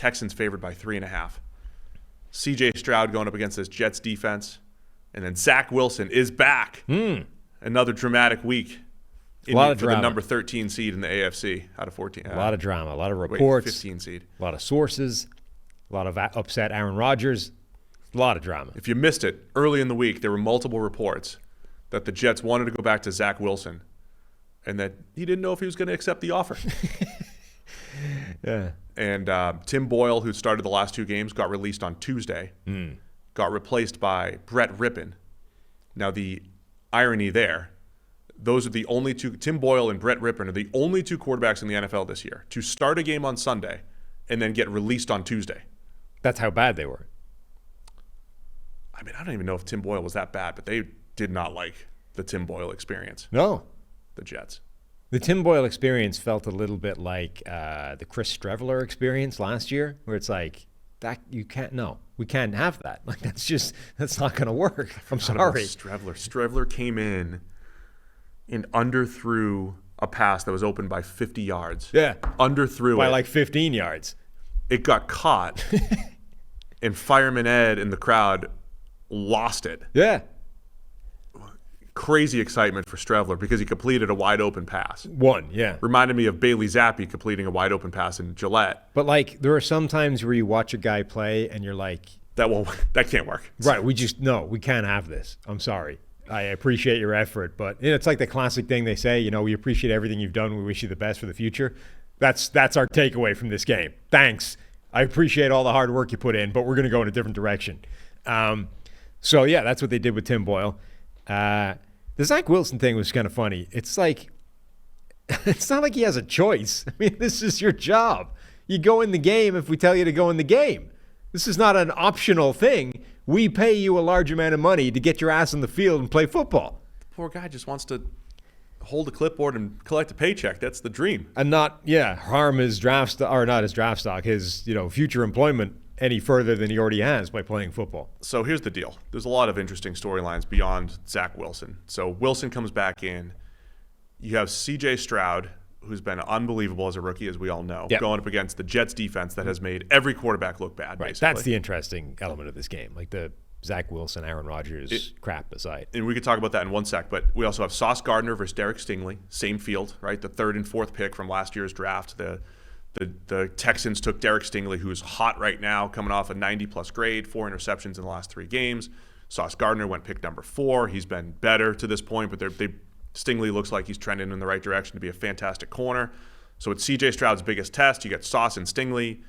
Texans favored by 3.5. C.J. Stroud going up against this Jets defense. And then Zach Wilson is back. Another dramatic week. A lot of for drama. the number 13 seed in the AFC out of 14. A lot of drama, a lot of reports. 15 seed. A lot of sources, a lot of upset Aaron Rodgers, a lot of drama. If you missed it, early in the week, there were multiple reports that the Jets wanted to go back to Zach Wilson and that he didn't know if he was going to accept the offer. Yeah. And Tim Boyle, who started the last 2 games, got released on Tuesday, got replaced by Brett Rippon. Now, the irony there, those are the only 2, Tim Boyle and Brett Rippon are the only 2 quarterbacks in the NFL this year to start a game on Sunday and then get released on Tuesday. That's how bad they were. I mean, I don't even know if Tim Boyle was that bad, but they did not like the Tim Boyle experience. No. The Jets. The Tim Boyle experience felt a little bit like the Chris Streveler experience last year, where it's like, that we can't have that. Like, that's not going to work. I'm sorry. Streveler came in and underthrew a pass that was open by 50 yards. Yeah. Underthrew by it. like 15 yards. It got caught, and Fireman Ed in the crowd lost it. Yeah. Crazy excitement for Streveler because he completed a wide open pass. Yeah. Reminded me of Bailey Zappi completing a wide open pass in Gillette. But like, there are some times where you watch a guy play and you're like, that can't work. Right. We can't have this. I'm sorry. I appreciate your effort, but it's like the classic thing they say, we appreciate everything you've done. We wish you the best for the future. That's our takeaway from this game. Thanks. I appreciate all the hard work you put in, but we're going to go in a different direction. So yeah, that's what they did with Tim Boyle. The Zach Wilson thing was kind of funny. It's like, it's not like he has a choice. I mean, this is your job. You go in the game if we tell you to go in the game. This is not an optional thing. We pay you a large amount of money to get your ass on the field and play football. The poor guy just wants to hold a clipboard and collect a paycheck. That's the dream. And not, harm his draft stock, or not his draft stock, his, future employment any further than he already has by playing football. So here's the deal. There's a lot of interesting storylines beyond Zach Wilson. So Wilson comes back in. You have C.J. Stroud, who's been unbelievable as a rookie, as we all know, going up against the Jets defense that has made every quarterback look bad, right. Basically. That's the interesting element of this game, like the Zach Wilson, Aaron Rodgers crap aside. And we could talk about that in one sec, but we also have Sauce Gardner versus Derek Stingley, same field, right? The 3rd and 4th pick from last year's draft. The Texans took Derek Stingley, who's hot right now, coming off a 90-plus grade, 4 interceptions in the last 3 games. Sauce Gardner went pick number 4. He's been better to this point, but Stingley looks like he's trending in the right direction to be a fantastic corner. So it's C.J. Stroud's biggest test. You got Sauce and Stingley.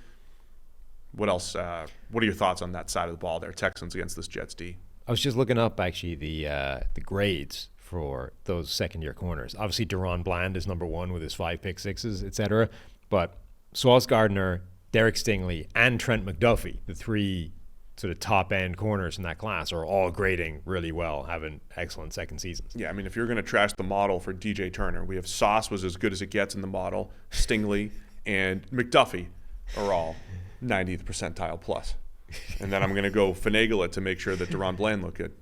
What else? What are your thoughts on that side of the ball there, Texans against this Jets D? I was just looking up, actually, the grades for those second-year corners. Obviously, Deron Bland is number 1 with his 5 pick sixes, et cetera. But Sauce Gardner, Derek Stingley, and Trent McDuffie, the 3 sort of top-end corners in that class, are all grading really well, having excellent second seasons. Yeah, I mean, if you're going to trash the model for DJ Turner, we have Sauce was as good as it gets in the model. Stingley and McDuffie are all 90th percentile plus. And then I'm going to go finagle it to make sure that Deron Bland looked good.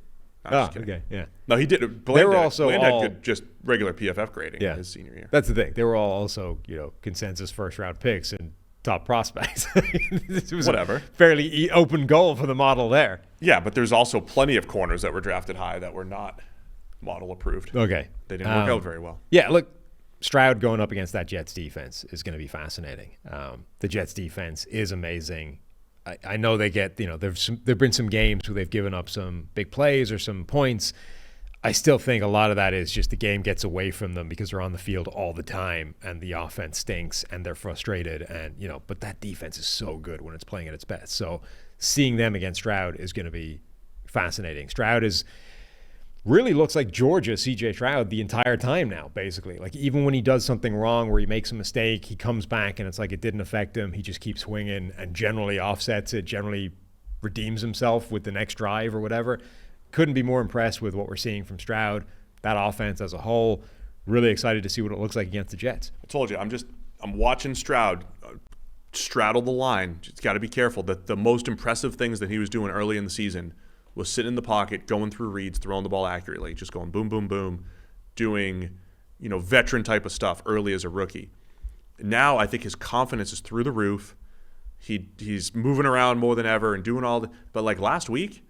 Okay, yeah. No, he did. Bland had good, just regular PFF grading his senior year. That's the thing. They were all also, consensus first-round picks and top prospects. It was whatever. A fairly open goal for the model there. Yeah, but there's also plenty of corners that were drafted high that were not model approved. Okay. They didn't work out very well. Yeah, look, Stroud going up against that Jets defense is going to be fascinating. The Jets defense is amazing. I know they get, there've been some games where they've given up some big plays or some points. I still think a lot of that is just the game gets away from them because they're on the field all the time and the offense stinks and they're frustrated. And, but that defense is so good when it's playing at its best. So seeing them against Stroud is going to be fascinating. Stroud really looks like Georgia C.J. Stroud the entire time now, basically. Like, even when he does something wrong where he makes a mistake, he comes back and it's like it didn't affect him. He just keeps swinging and generally offsets it, generally redeems himself with the next drive or whatever. Couldn't be more impressed with what we're seeing from Stroud. That offense as a whole, really excited to see what it looks like against the Jets. I told you, I'm watching Stroud straddle the line. Just got to be careful. That the most impressive things that he was doing early in the season was sitting in the pocket, going through reads, throwing the ball accurately, just going boom, boom, boom, doing, veteran type of stuff early as a rookie. Now I think his confidence is through the roof. He's moving around more than ever and doing all the. But like last week,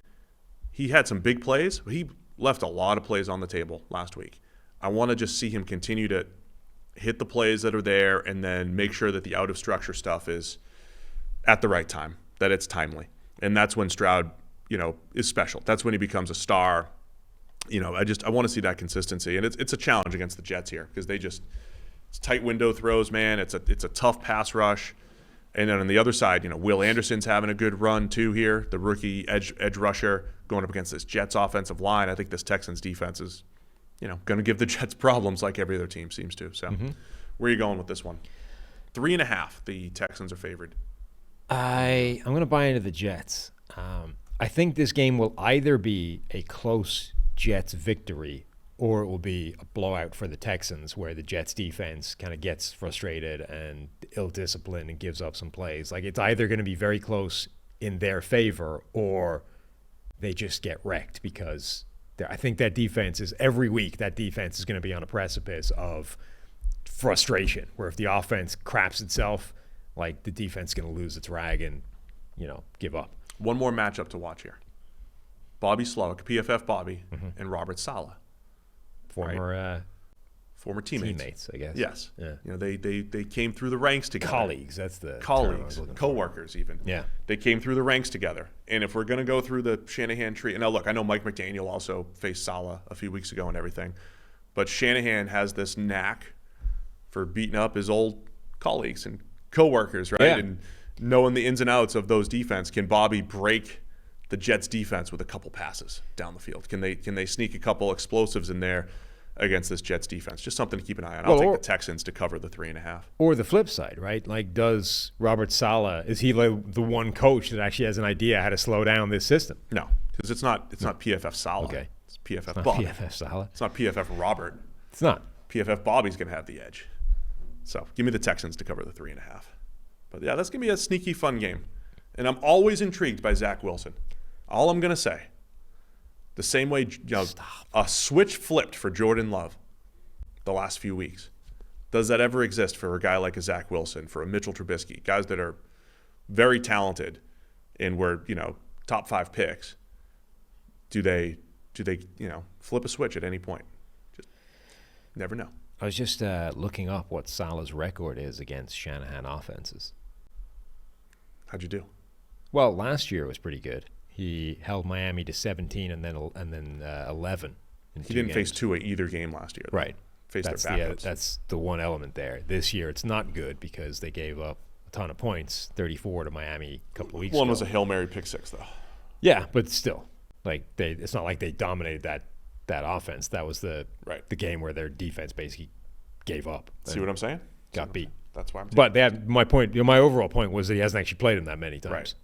he had some big plays. He left a lot of plays on the table last week. I want to just see him continue to hit the plays that are there and then make sure that the out of structure stuff is at the right time, that it's timely. And that's when Stroud, is special. That's when he becomes a star. I want to see that consistency. And it's a challenge against the Jets here because it's tight window throws, man. It's a tough pass rush. And then on the other side, Will Anderson's having a good run too here, the rookie edge rusher going up against this Jets offensive line. I think this Texans defense is, going to give the Jets problems like every other team seems to. So where are you going with this one? 3.5, the Texans are favored. I'm going to buy into the Jets. I think this game will either be a close Jets victory or it will be a blowout for the Texans where the Jets defense kind of gets frustrated and ill-disciplined and gives up some plays. Like, it's either going to be very close in their favor or they just get wrecked because I think that defense is, every week, that defense is going to be on a precipice of frustration where if the offense craps itself, like, the defense is going to lose its rag and, give up. One more matchup to watch here. Bobby Slowick, PFF Bobby, and Robert Saleh. Former teammates, I guess. Yes. Yeah. They came through the ranks together. Colleagues, that's the colleagues, co-workers even. Yeah. They came through the ranks together. And if we're going to go through the Shanahan tree, and now look, I know Mike McDaniel also faced Saleh a few weeks ago and everything, but Shanahan has this knack for beating up his old colleagues and co-workers, right? Yeah. And knowing the ins and outs of those defense. Can Bobby break the Jets defense with a couple passes down the field? Can they sneak a couple explosives in there against this Jets defense? Just something to keep an eye on. I'll take the Texans to cover the 3.5. Or the flip side, right? Like, does Robert Saleh, is he like the one coach that actually has an idea how to slow down this system? No, because it's not PFF Saleh. Okay. It's PFF Not Bobby. PFF Saleh. It's not PFF Robert. It's not. PFF Bobby's going to have the edge. So give me the Texans to cover the 3.5. But yeah, that's going to be a sneaky fun game. And I'm always intrigued by Zach Wilson. All I'm going to say, the same way a switch flipped for Jordan Love the last few weeks. Does that ever exist for a guy like a Zach Wilson, for a Mitchell Trubisky, guys that are very talented and were, top 5 picks? Do they flip a switch at any point? Just never know. I was just looking up what Saleh's record is against Shanahan offenses. How'd you do? Well, last year was pretty good. He held Miami to 17 and then 11. He didn't face Tua either game last year, though. Right. Faced That's their backups. that's the one element there. This year it's not good because they gave up a ton of points, 34 to Miami a couple of weeks ago. One was a Hail Mary pick six, though. Yeah, but still, like, it's not like they dominated that offense. That was the game where their defense basically gave up. See what I'm saying? Got beat. That's why I'm But my overall point was that he hasn't actually played him that many times. Right.